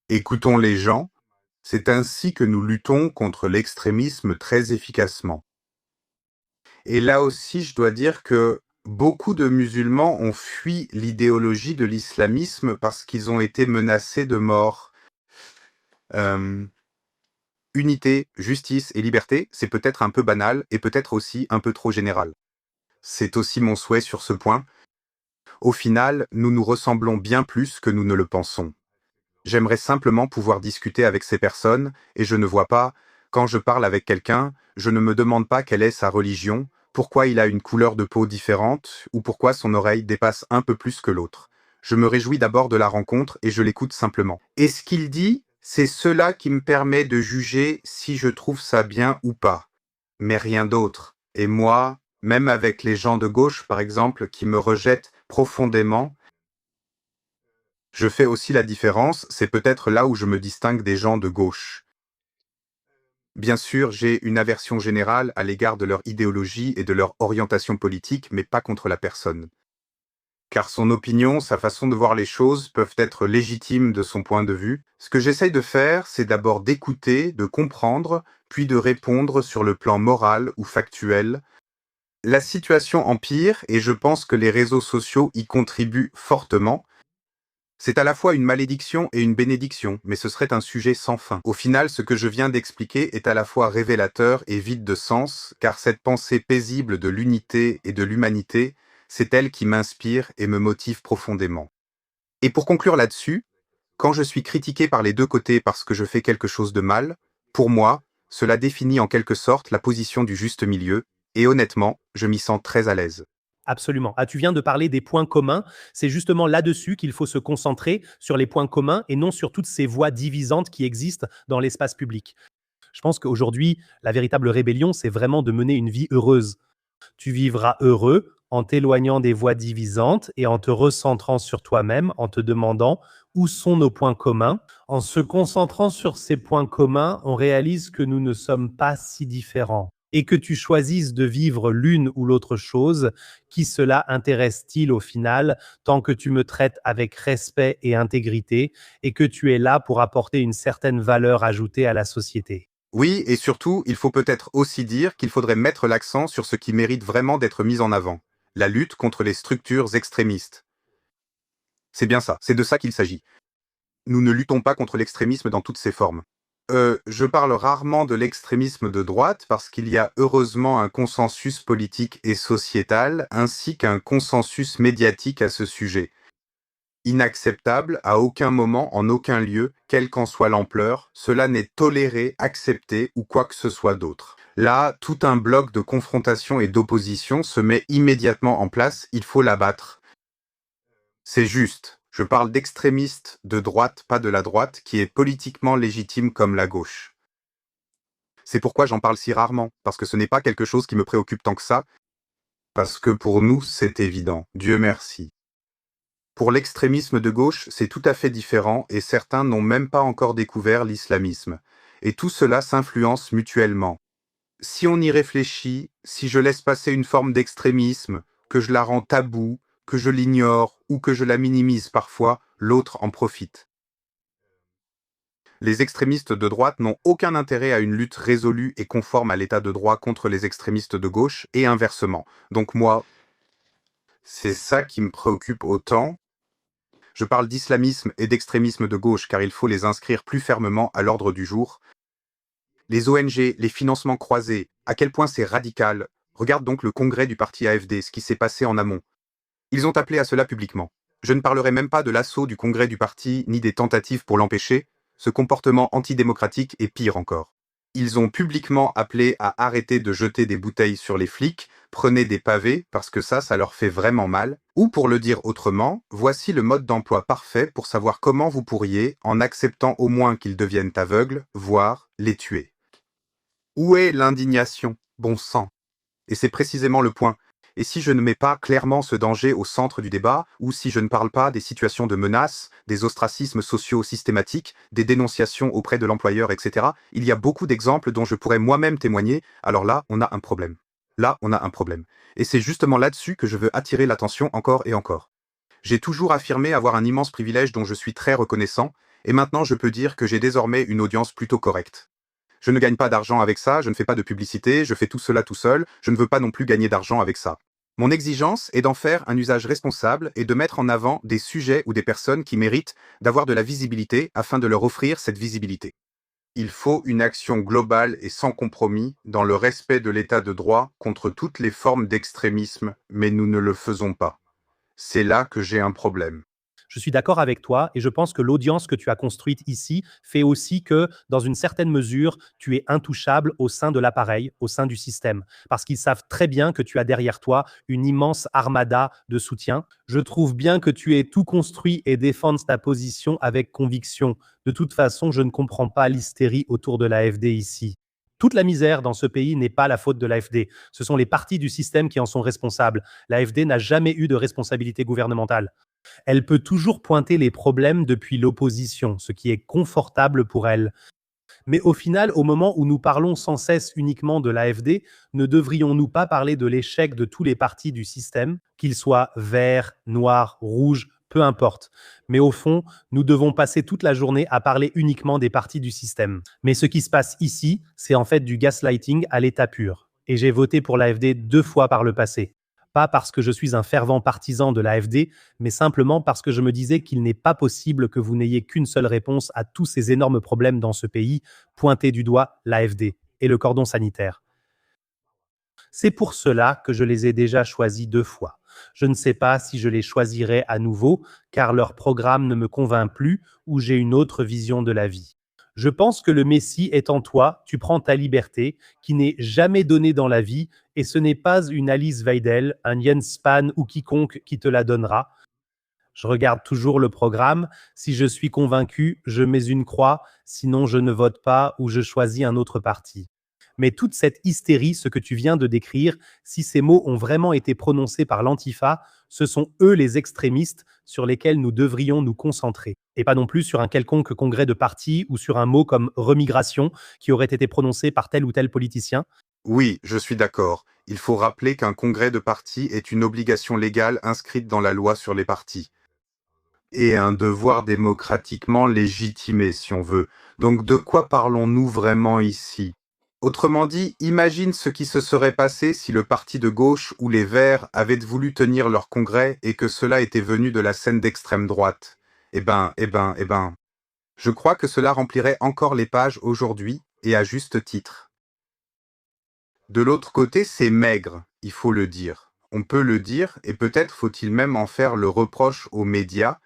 Écoutons les gens, c'est ainsi que nous luttons contre l'extrémisme très efficacement. Et là aussi, je dois dire que beaucoup de musulmans ont fui l'idéologie de l'islamisme parce qu'ils ont été menacés de mort. Unité, justice et liberté, c'est peut-être un peu banal et peut-être aussi un peu trop général. C'est aussi mon souhait sur ce point. Au final, nous nous ressemblons bien plus que nous ne le pensons. J'aimerais simplement pouvoir discuter avec ces personnes, et je ne vois pas, quand je parle avec quelqu'un, je ne me demande pas quelle est sa religion, pourquoi il a une couleur de peau différente, ou pourquoi son oreille dépasse un peu plus que l'autre. Je me réjouis d'abord de la rencontre et je l'écoute simplement. Et ce qu'il dit, c'est cela qui me permet de juger si je trouve ça bien ou pas. Mais rien d'autre. Et moi, même avec les gens de gauche, par exemple, qui me rejettent profondément, je fais aussi la différence, c'est peut-être là où je me distingue des gens de gauche. Bien sûr, j'ai une aversion générale à l'égard de leur idéologie et de leur orientation politique, mais pas contre la personne. Car son opinion, sa façon de voir les choses peuvent être légitimes de son point de vue. Ce que j'essaye de faire, c'est d'abord d'écouter, de comprendre, puis de répondre sur le plan moral ou factuel. La situation empire et je pense que les réseaux sociaux y contribuent fortement. C'est à la fois une malédiction et une bénédiction, mais ce serait un sujet sans fin. Au final, ce que je viens d'expliquer est à la fois révélateur et vide de sens, car cette pensée paisible de l'unité et de l'humanité, c'est elle qui m'inspire et me motive profondément. Et pour conclure là-dessus, quand je suis critiqué par les deux côtés parce que je fais quelque chose de mal, pour moi, cela définit en quelque sorte la position du juste milieu, et honnêtement, je m'y sens très à l'aise. Absolument. Ah, tu viens de parler des points communs. C'est justement là-dessus qu'il faut se concentrer, sur les points communs et non sur toutes ces voix divisantes qui existent dans l'espace public. Je pense qu'aujourd'hui, la véritable rébellion, c'est vraiment de mener une vie heureuse. Tu vivras heureux en t'éloignant des voix divisantes et en te recentrant sur toi-même, en te demandant où sont nos points communs. En se concentrant sur ces points communs, on réalise que nous ne sommes pas si différents. Et que tu choisisses de vivre l'une ou l'autre chose, qui cela intéresse-t-il au final, tant que tu me traites avec respect et intégrité, et que tu es là pour apporter une certaine valeur ajoutée à la société. Oui, et surtout, il faut peut-être aussi dire qu'il faudrait mettre l'accent sur ce qui mérite vraiment d'être mis en avant, la lutte contre les structures extrémistes. C'est bien ça, c'est de ça qu'il s'agit. Nous ne luttons pas contre l'extrémisme dans toutes ses formes. Je parle rarement de l'extrémisme de droite parce qu'il y a heureusement un consensus politique et sociétal ainsi qu'un consensus médiatique à ce sujet. Inacceptable à aucun moment, en aucun lieu, quelle qu'en soit l'ampleur, cela n'est toléré, accepté ou quoi que ce soit d'autre. Là, tout un bloc de confrontation et d'opposition se met immédiatement en place, il faut l'abattre. C'est juste. Je parle d'extrémistes de droite, pas de la droite, qui est politiquement légitime comme la gauche. C'est pourquoi j'en parle si rarement, parce que ce n'est pas quelque chose qui me préoccupe tant que ça, parce que pour nous, c'est évident. Dieu merci. Pour l'extrémisme de gauche, c'est tout à fait différent et certains n'ont même pas encore découvert l'islamisme. Et tout cela s'influence mutuellement. Si on y réfléchit, si je laisse passer une forme d'extrémisme, que je la rends taboue, que je l'ignore ou que je la minimise parfois, l'autre en profite. Les extrémistes de droite n'ont aucun intérêt à une lutte résolue et conforme à l'état de droit contre les extrémistes de gauche et inversement. Donc moi, c'est ça qui me préoccupe autant. Je parle d'islamisme et d'extrémisme de gauche car il faut les inscrire plus fermement à l'ordre du jour. Les ONG, les financements croisés, à quel point c'est radical. Regarde donc le congrès du parti AfD, ce qui s'est passé en amont. Ils ont appelé à cela publiquement. Je ne parlerai même pas de l'assaut du congrès du parti ni des tentatives pour l'empêcher. Ce comportement antidémocratique est pire encore. Ils ont publiquement appelé à arrêter de jeter des bouteilles sur les flics, prenez des pavés parce que ça leur fait vraiment mal. Ou pour le dire autrement, voici le mode d'emploi parfait pour savoir comment vous pourriez, en acceptant au moins qu'ils deviennent aveugles, voire les tuer. Où est l'indignation, bon sang? Et c'est précisément le point. Et si je ne mets pas clairement ce danger au centre du débat, ou si je ne parle pas des situations de menaces, des ostracismes sociaux systématiques, des dénonciations auprès de l'employeur, etc., il y a beaucoup d'exemples dont je pourrais moi-même témoigner, alors là, on a un problème. Là, on a un problème. Et c'est justement là-dessus que je veux attirer l'attention encore et encore. J'ai toujours affirmé avoir un immense privilège dont je suis très reconnaissant, et maintenant je peux dire que j'ai désormais une audience plutôt correcte. Je ne gagne pas d'argent avec ça, je ne fais pas de publicité, je fais tout cela tout seul, je ne veux pas non plus gagner d'argent avec ça. Mon exigence est d'en faire un usage responsable et de mettre en avant des sujets ou des personnes qui méritent d'avoir de la visibilité afin de leur offrir cette visibilité. Il faut une action globale et sans compromis dans le respect de l'état de droit contre toutes les formes d'extrémisme, mais nous ne le faisons pas. C'est là que j'ai un problème. Je suis d'accord avec toi et je pense que l'audience que tu as construite ici fait aussi que, dans une certaine mesure, tu es intouchable au sein de l'appareil, au sein du système, parce qu'ils savent très bien que tu as derrière toi une immense armada de soutien. Je trouve bien que tu aies tout construit et défendes ta position avec conviction. De toute façon, je ne comprends pas l'hystérie autour de l'AfD ici. Toute la misère dans ce pays n'est pas la faute de l'AfD. Ce sont les partis du système qui en sont responsables. L'AfD n'a jamais eu de responsabilité gouvernementale. Elle peut toujours pointer les problèmes depuis l'opposition, ce qui est confortable pour elle. Mais au final, au moment où nous parlons sans cesse uniquement de l'AfD, ne devrions-nous pas parler de l'échec de tous les partis du système, qu'ils soient verts, noirs, rouges, peu importe. Mais au fond, nous devons passer toute la journée à parler uniquement des partis du système. Mais ce qui se passe ici, c'est en fait du gaslighting à l'état pur. Et j'ai voté pour l'AfD 2 fois par le passé. Pas parce que je suis un fervent partisan de l'AfD, mais simplement parce que je me disais qu'il n'est pas possible que vous n'ayez qu'une seule réponse à tous ces énormes problèmes dans ce pays, pointer du doigt l'AfD et le cordon sanitaire. C'est pour cela que je les ai déjà choisis 2 fois. Je ne sais pas si je les choisirai à nouveau, car leur programme ne me convainc plus ou j'ai une autre vision de la vie. Je pense que le Messie est en toi, tu prends ta liberté, qui n'est jamais donnée dans la vie, et ce n'est pas une Alice Weidel, un Jens Spahn ou quiconque qui te la donnera. Je regarde toujours le programme. Si je suis convaincu, je mets une croix, sinon je ne vote pas ou je choisis un autre parti. Mais toute cette hystérie, ce que tu viens de décrire, si ces mots ont vraiment été prononcés par l'Antifa, ce sont eux les extrémistes sur lesquels nous devrions nous concentrer. Et pas non plus sur un quelconque congrès de parti ou sur un mot comme remigration qui aurait été prononcé par tel ou tel politicien. Oui, je suis d'accord. Il faut rappeler qu'un congrès de parti est une obligation légale inscrite dans la loi sur les partis. Et un devoir démocratiquement légitimé, si on veut. Donc de quoi parlons-nous vraiment ici? Autrement dit, imagine ce qui se serait passé si le parti de gauche ou les Verts avaient voulu tenir leur congrès et que cela était venu de la scène d'extrême droite. Eh ben. Je crois que cela remplirait encore les pages aujourd'hui, et à juste titre. De l'autre côté, c'est maigre, il faut le dire. On peut le dire, et peut-être faut-il même en faire le reproche aux médias,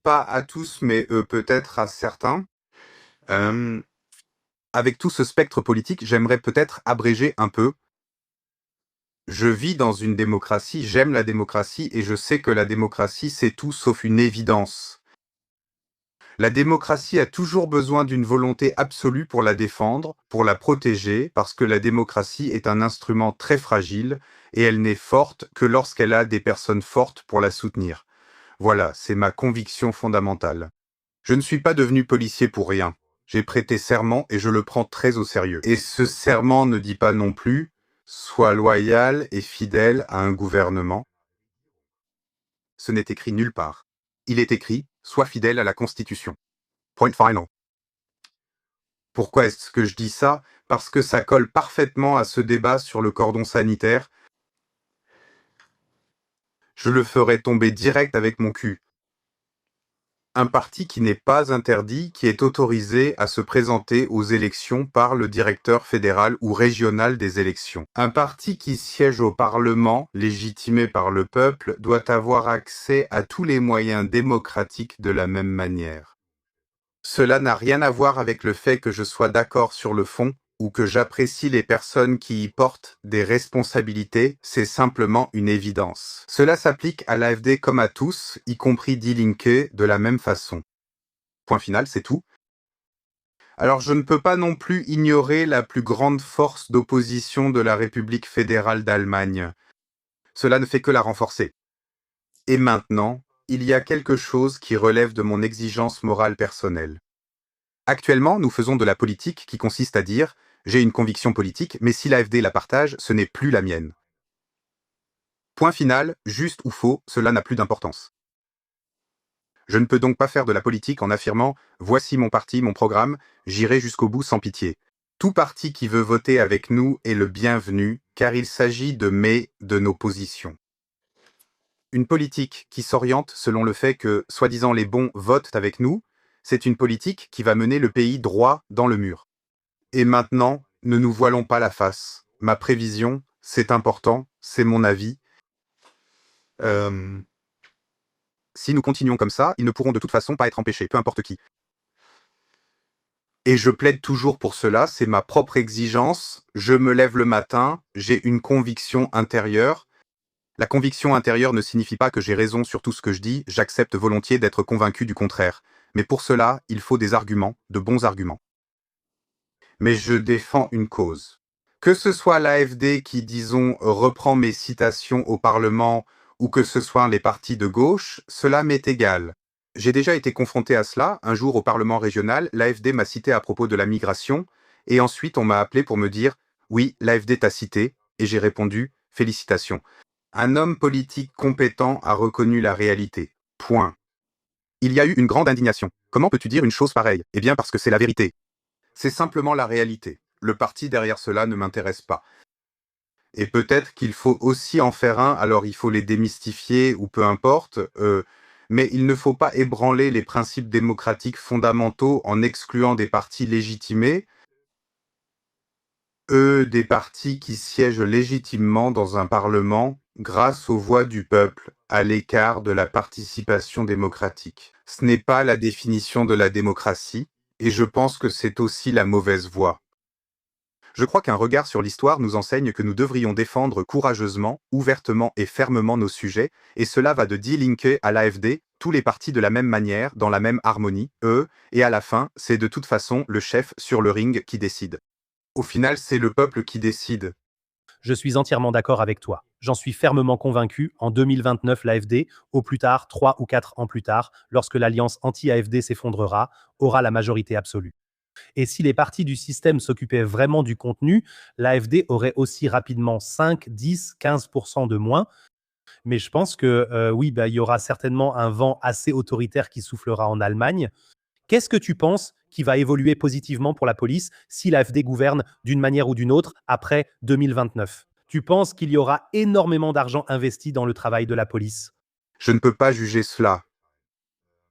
pas à tous, mais peut-être à certains. Euh, Avec tout ce spectre politique, j'aimerais peut-être abréger un peu. Je vis dans une démocratie, j'aime la démocratie, et je sais que la démocratie, c'est tout sauf une évidence. La démocratie a toujours besoin d'une volonté absolue pour la défendre, pour la protéger, parce que la démocratie est un instrument très fragile, et elle n'est forte que lorsqu'elle a des personnes fortes pour la soutenir. Voilà, c'est ma conviction fondamentale. Je ne suis pas devenu policier pour rien. J'ai prêté serment et je le prends très au sérieux. Et ce serment ne dit pas non plus « Sois loyal et fidèle à un gouvernement ». Ce n'est écrit nulle part. Il est écrit « Sois fidèle à la Constitution ». Point final. Pourquoi est-ce que je dis ça? Parce que ça colle parfaitement à ce débat sur le cordon sanitaire. Je le ferai tomber direct avec mon cul. Un parti qui n'est pas interdit, qui est autorisé à se présenter aux élections par le directeur fédéral ou régional des élections. Un parti qui siège au Parlement, légitimé par le peuple, doit avoir accès à tous les moyens démocratiques de la même manière. Cela n'a rien à voir avec le fait que je sois d'accord sur le fond ou que j'apprécie les personnes qui y portent des responsabilités, c'est simplement une évidence. Cela s'applique à l'AfD comme à tous, y compris Die Linke, de la même façon. Point final, c'est tout. Alors je ne peux pas non plus ignorer la plus grande force d'opposition de la République fédérale d'Allemagne. Cela ne fait que la renforcer. Et maintenant, il y a quelque chose qui relève de mon exigence morale personnelle. Actuellement, nous faisons de la politique qui consiste à dire « j'ai une conviction politique, mais si l'AfD la partage, ce n'est plus la mienne ». Point final, juste ou faux, cela n'a plus d'importance. Je ne peux donc pas faire de la politique en affirmant « voici mon parti, mon programme, j'irai jusqu'au bout sans pitié ». Tout parti qui veut voter avec nous est le bienvenu, car il s'agit de nos positions. Une politique qui s'oriente selon le fait que, soi-disant, les bons votent avec nous, c'est une politique qui va mener le pays droit dans le mur. Et maintenant, ne nous voilons pas la face. Ma prévision, c'est important, c'est mon avis. Si nous continuons comme ça, ils ne pourront de toute façon pas être empêchés, peu importe qui. Et je plaide toujours pour cela, c'est ma propre exigence. Je me lève le matin, j'ai une conviction intérieure. La conviction intérieure ne signifie pas que j'ai raison sur tout ce que je dis, j'accepte volontiers d'être convaincu du contraire. Mais pour cela, il faut des arguments, de bons arguments. Mais je défends une cause. Que ce soit l'AfD qui, disons, reprend mes citations au Parlement, ou que ce soit les partis de gauche, cela m'est égal. J'ai déjà été confronté à cela. Un jour au Parlement régional, l'AfD m'a cité à propos de la migration, et ensuite on m'a appelé pour me dire « Oui, l'AfD t'a cité », et j'ai répondu « Félicitations ». Un homme politique compétent a reconnu la réalité. Point. Il y a eu une grande indignation. Comment peux-tu dire une chose pareille? Eh bien parce que c'est la vérité. C'est simplement la réalité. Le parti derrière cela ne m'intéresse pas. Et peut-être qu'il faut aussi en faire un, alors il faut les démystifier ou peu importe, mais il ne faut pas ébranler les principes démocratiques fondamentaux en excluant des partis légitimés, des partis qui siègent légitimement dans un parlement grâce aux voix du peuple, à l'écart de la participation démocratique. Ce n'est pas la définition de la démocratie, et je pense que c'est aussi la mauvaise voie. Je crois qu'un regard sur l'histoire nous enseigne que nous devrions défendre courageusement, ouvertement et fermement nos sujets, et cela va de Die Linke à l'AfD, tous les partis de la même manière, dans la même harmonie, et à la fin, c'est de toute façon le chef sur le ring qui décide. Au final, c'est le peuple qui décide. Je suis entièrement d'accord avec toi. J'en suis fermement convaincu, en 2029, l'AfD, au plus tard, 3 ou 4 ans plus tard, lorsque l'alliance anti-AfD s'effondrera, aura la majorité absolue. Et si les partis du système s'occupaient vraiment du contenu, l'AfD aurait aussi rapidement 5, 10, 15% de moins. Mais je pense que oui, il y aura certainement un vent assez autoritaire qui soufflera en Allemagne. Qu'est-ce que tu penses qui va évoluer positivement pour la police si l'AfD gouverne d'une manière ou d'une autre après 2029? Tu penses qu'il y aura énormément d'argent investi dans le travail de la police? Je ne peux pas juger cela.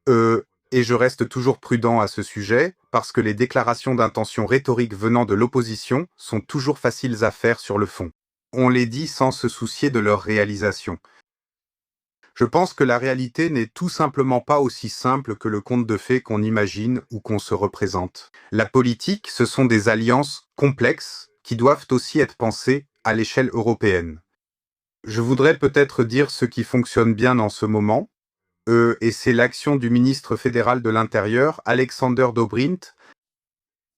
Et je reste toujours prudent à ce sujet, parce que les déclarations d'intention rhétoriques venant de l'opposition sont toujours faciles à faire sur le fond. On les dit sans se soucier de leur réalisation. Je pense que la réalité n'est tout simplement pas aussi simple que le conte de fées qu'on imagine ou qu'on se représente. La politique, ce sont des alliances complexes qui doivent aussi être pensées à l'échelle européenne. Je voudrais peut-être dire ce qui fonctionne bien en ce moment, et c'est l'action du ministre fédéral de l'Intérieur, Alexander Dobrindt,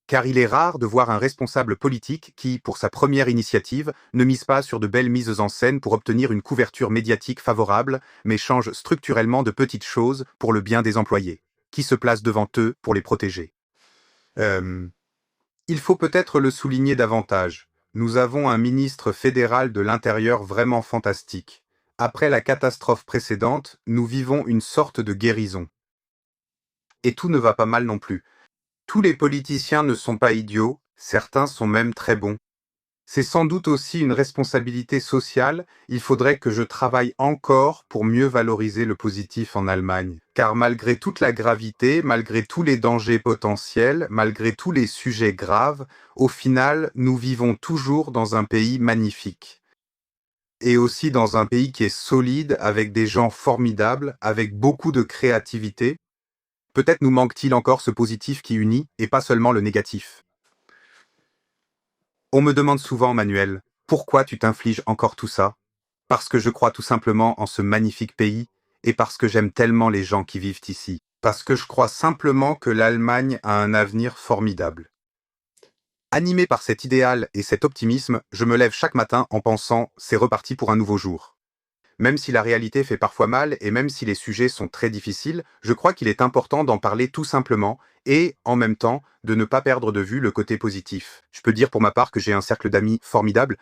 car il est rare de voir un responsable politique qui, pour sa première initiative, ne mise pas sur de belles mises en scène pour obtenir une couverture médiatique favorable, mais change structurellement de petites choses pour le bien des employés, qui se placent devant eux pour les protéger. Il faut peut-être le souligner davantage. Nous avons un ministre fédéral de l'Intérieur vraiment fantastique. Après la catastrophe précédente, nous vivons une sorte de guérison. Et tout ne va pas mal non plus. Tous les politiciens ne sont pas idiots, certains sont même très bons. C'est sans doute aussi une responsabilité sociale, il faudrait que je travaille encore pour mieux valoriser le positif en Allemagne. Car malgré toute la gravité, malgré tous les dangers potentiels, malgré tous les sujets graves, au final, nous vivons toujours dans un pays magnifique. Et aussi dans un pays qui est solide, avec des gens formidables, avec beaucoup de créativité. Peut-être nous manque-t-il encore ce positif qui unit, et pas seulement le négatif. On me demande souvent, Manuel, pourquoi tu t'infliges encore tout ça? Parce que je crois tout simplement en ce magnifique pays et parce que j'aime tellement les gens qui vivent ici. Parce que je crois simplement que l'Allemagne a un avenir formidable. Animé par cet idéal et cet optimisme, je me lève chaque matin en pensant c'est reparti pour un nouveau jour. Même si la réalité fait parfois mal et même si les sujets sont très difficiles, je crois qu'il est important d'en parler tout simplement et, en même temps, de ne pas perdre de vue le côté positif. Je peux dire pour ma part que j'ai un cercle d'amis formidable,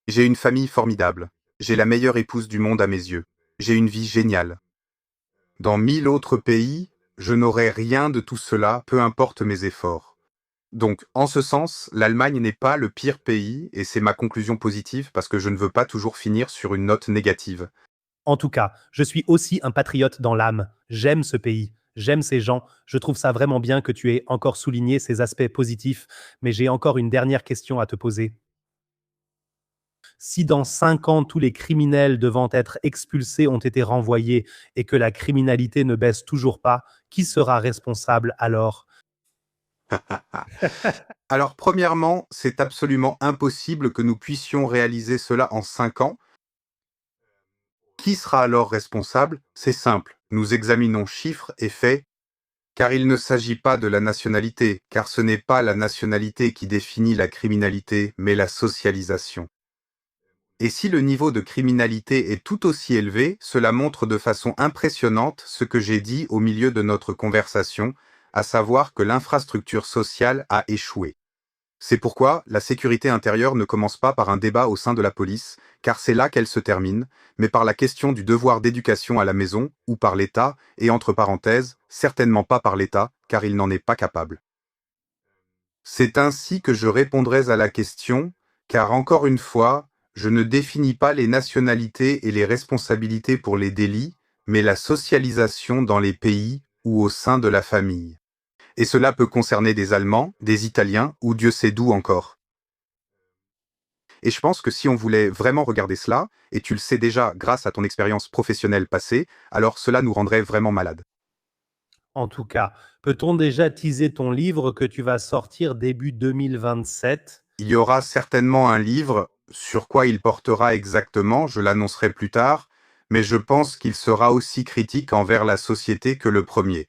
j'ai une famille formidable, j'ai la meilleure épouse du monde à mes yeux, j'ai une vie géniale. Dans 1000 autres pays, je n'aurais rien de tout cela, peu importe mes efforts. Donc, en ce sens, l'Allemagne n'est pas le pire pays et c'est ma conclusion positive parce que je ne veux pas toujours finir sur une note négative. En tout cas, je suis aussi un patriote dans l'âme. J'aime ce pays, j'aime ces gens. Je trouve ça vraiment bien que tu aies encore souligné ces aspects positifs, mais j'ai encore une dernière question à te poser. Si dans 5 ans, tous les criminels devant être expulsés ont été renvoyés et que la criminalité ne baisse toujours pas, qui sera responsable alors? Alors, premièrement, c'est absolument impossible que nous puissions réaliser cela en 5 ans. Qui sera alors responsable? C'est simple. Nous examinons chiffres et faits, car il ne s'agit pas de la nationalité, car ce n'est pas la nationalité qui définit la criminalité, mais la socialisation. Et si le niveau de criminalité est tout aussi élevé, cela montre de façon impressionnante ce que j'ai dit au milieu de notre conversation, à savoir que l'infrastructure sociale a échoué. C'est pourquoi la sécurité intérieure ne commence pas par un débat au sein de la police, car c'est là qu'elle se termine, mais par la question du devoir d'éducation à la maison, ou par l'État, et entre parenthèses, certainement pas par l'État, car il n'en est pas capable. C'est ainsi que je répondrai à la question, car encore une fois, je ne définis pas les nationalités et les responsabilités pour les délits, mais la socialisation dans les pays ou au sein de la famille. Et cela peut concerner des Allemands, des Italiens ou Dieu sait d'où encore. Et je pense que si on voulait vraiment regarder cela, et tu le sais déjà grâce à ton expérience professionnelle passée, alors cela nous rendrait vraiment malades. En tout cas, peut-on déjà teaser ton livre que tu vas sortir début 2027? Il y aura certainement un livre, sur quoi il portera exactement, je l'annoncerai plus tard, mais je pense qu'il sera aussi critique envers la société que le premier.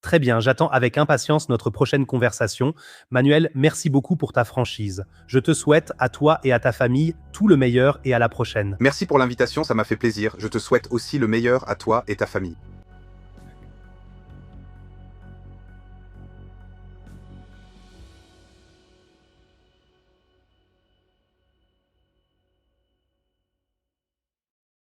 Très bien, j'attends avec impatience notre prochaine conversation. Manuel, merci beaucoup pour ta franchise. Je te souhaite, à toi et à ta famille, tout le meilleur et à la prochaine. Merci pour l'invitation, ça m'a fait plaisir. Je te souhaite aussi le meilleur à toi et ta famille.